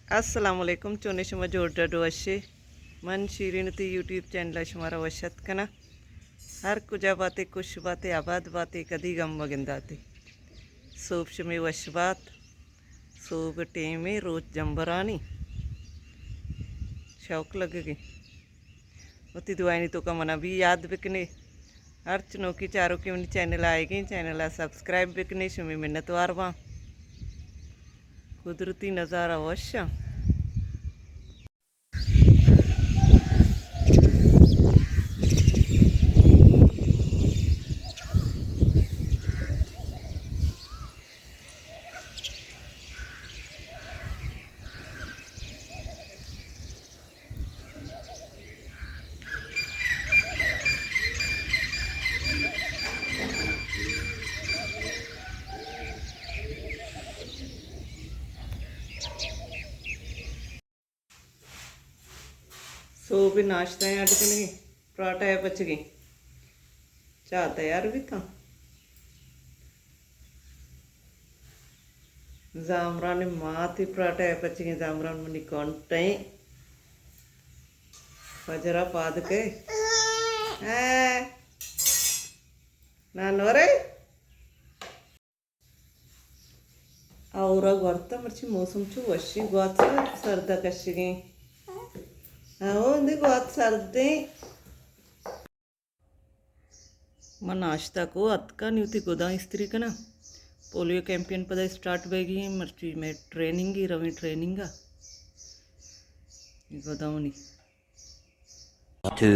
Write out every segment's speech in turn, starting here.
Assalamualaikum चोने शमा जोड़ा डोशे मन शीरीन ती यूट्यूब चैनल शुमारा वशत कना हर कुजा बातें कुछ बातें आबाद बातें कदी गम वगिंदाते सोप शमे वशबात सोप टेमे रोज जंबरानी शौक लगेगी उती दुआनी तो का मना भी याद बिकने हर चनों की चारों की उन्हीं चैनल आएगी चैनल सब्सक्राइब बिकने शुमी मिन्नत वारवा कुदरती नज़ारा अवश्य सो भी नाश्ता है अटकन पराठा है बच गई चाह तैयार भी था जामरान माती पराठा है बच गई जामरान मनी कौनटे पजरा पाद के नानोरे और वर्ता मर्ची मौसम चु वशी गोत सर्दा कशगी बहुत सर्दी मैं नाश्ता को अतका नहीं होती गोदा स्त्री का ना पोलियो कैंपेन पदा स्टार्ट बेगी मर्ची में ट्रेनिंग ही रवी ट्रेनिंग गोदावनी 2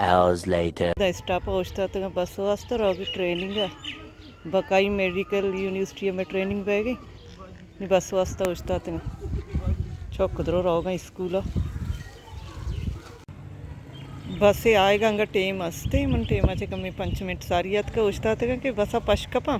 hours later स्टाफ पहुँचता तो बस वास्ते रहोगी ट्रेनिंग बकाई मेडिकल यूनिवर्सिटी में ट्रेनिंग बेगी बस वास्ते पहुँचता तो चौकदरो रहोगा स्कूल बस आएगा हंगा टेम असते मन टेमाचे कमी 5 मिनट सारी याद का उचता थे कि बसा पशकपा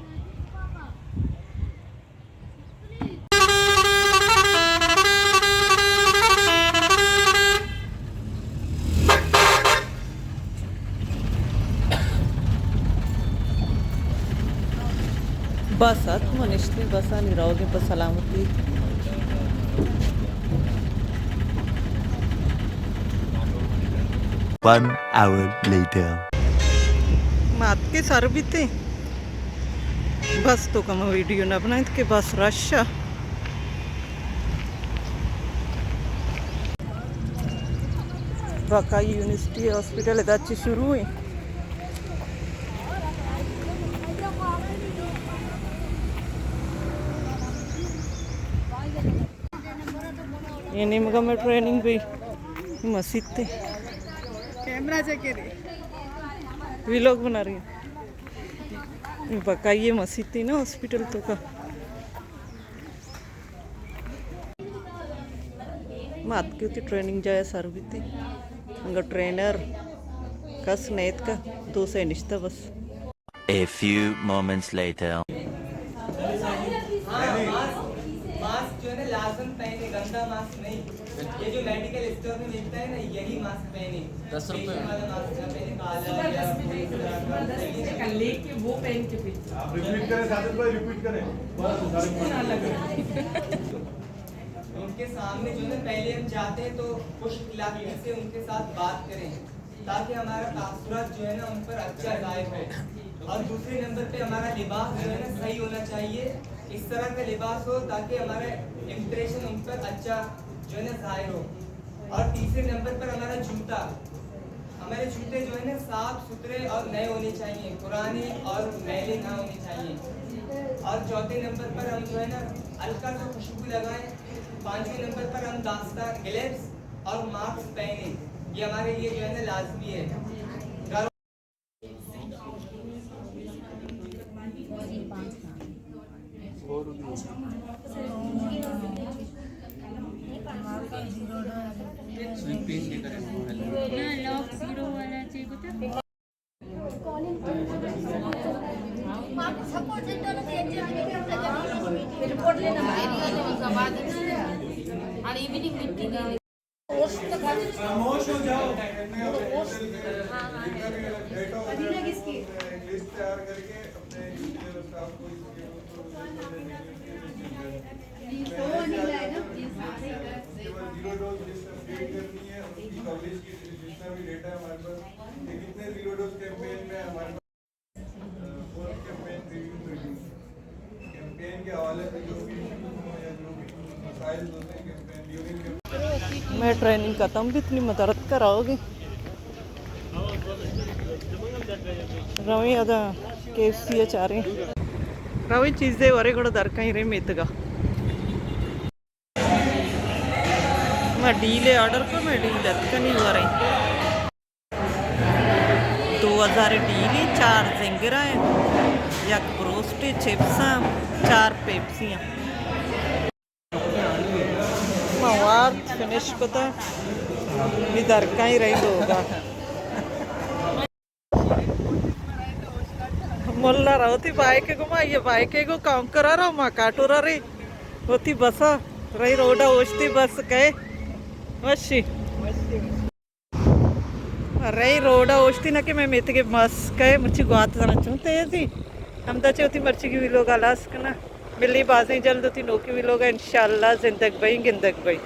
बस मनिश्ती बसा नहीं रहोगे बस सलामती 1 hour later मात के सर भी थे बस तो कम वीडियो ना बनाए के बस रश बकाई यूनिवर्सिटी हॉस्पिटल अच्छी शुरू हुई ये निमगा में ट्रेनिंग भी मस्जिद थे कैमरा चेक व्लॉग बना रही है बकाई मस्जिद थी ना हॉस्पिटल तो का मात की होती ट्रेनिंग जाए सर भी थी उनका ट्रेनर कस नेत का 2 से निश्ता बस a few moments later mask जो है ना लाजम पहने गंदा मास्क नहीं ये जो मेडिकल स्टोर में मिलता है ना यही मास्क पहने 10 रुपए वाला मास्क ना पहने काला लेके वो पहन के फिर आप रिपीट करें साजिद भाई रिपीट करें उनके सामने जो है पहले हम जाते हैं तो खुश इलाके से उनके साथ बात करें ताकि हमारा तासुरात जो है ना उन पर अच्छा जाहिर हो और दूसरे नंबर पे हमारा लिबास जो है ना सही होना चाहिए इस तरह का लिबास हो ताकि हमारा इम्प्रेशन उन पर अच्छा जो है ना जाहिर हो और तीसरे नंबर पर हमारा जूता हमारे जूते जो है ना साफ सुथरे और नए होने चाहिए पुराने और मैले ना होने चाहिए और चौथे नंबर पर हम जो है ना हल्का सा खुशबू लगाएं 5वें नंबर पर हम दास्तान ग्लव्स और मास्क पहने ये हमारे लिए जो है ना लाजमी है खामोश हो जाओ लिस्ट तैयार करके अपने स्टाफ को अपडेट करनी है, उसकी कवरेज की जितना भी डेटा है हमारे पास, ये कितने जीरो डोज कैंपेन में हमारे पास फोर्थ कैंपेन रिव्यू कैंपेन के हवाले से जो भी या जो भी मसाइल होते हैं कैंपेन ड्यूरिंग कैंपेन। मैं ट्रेनिंग खत्म भी इतनी मदद कराओगे रवी अदा KFC चारे रवी चीज़ें वरे को दर कहीं रही मेतगा मैं डीले ऑर्डर को मैं डील का नहीं हुआ रही 2000 डीली 4 जिंगरा है एक ब्रोस्टी चिप्सा 4 पेप्सियाँ मवार फिनिश पता इधर का ही रही होगा मोल्ला रहती बाइक को माइए बाइक को काम करा रहा माँ काटूरा रही होती बसा रही रोडा ओछती बस कहे वशी रही रोडा ओछती ना कि मैं मेत के बस कहे मुझे गुआत जाना चाहते थी हम तो चौथी मर्ची की भी लोग अलास करना मिली बाजें जल्द होती नौकी भी लोग इंशाल्लाह जिंदगी भाई गिंदगी भाई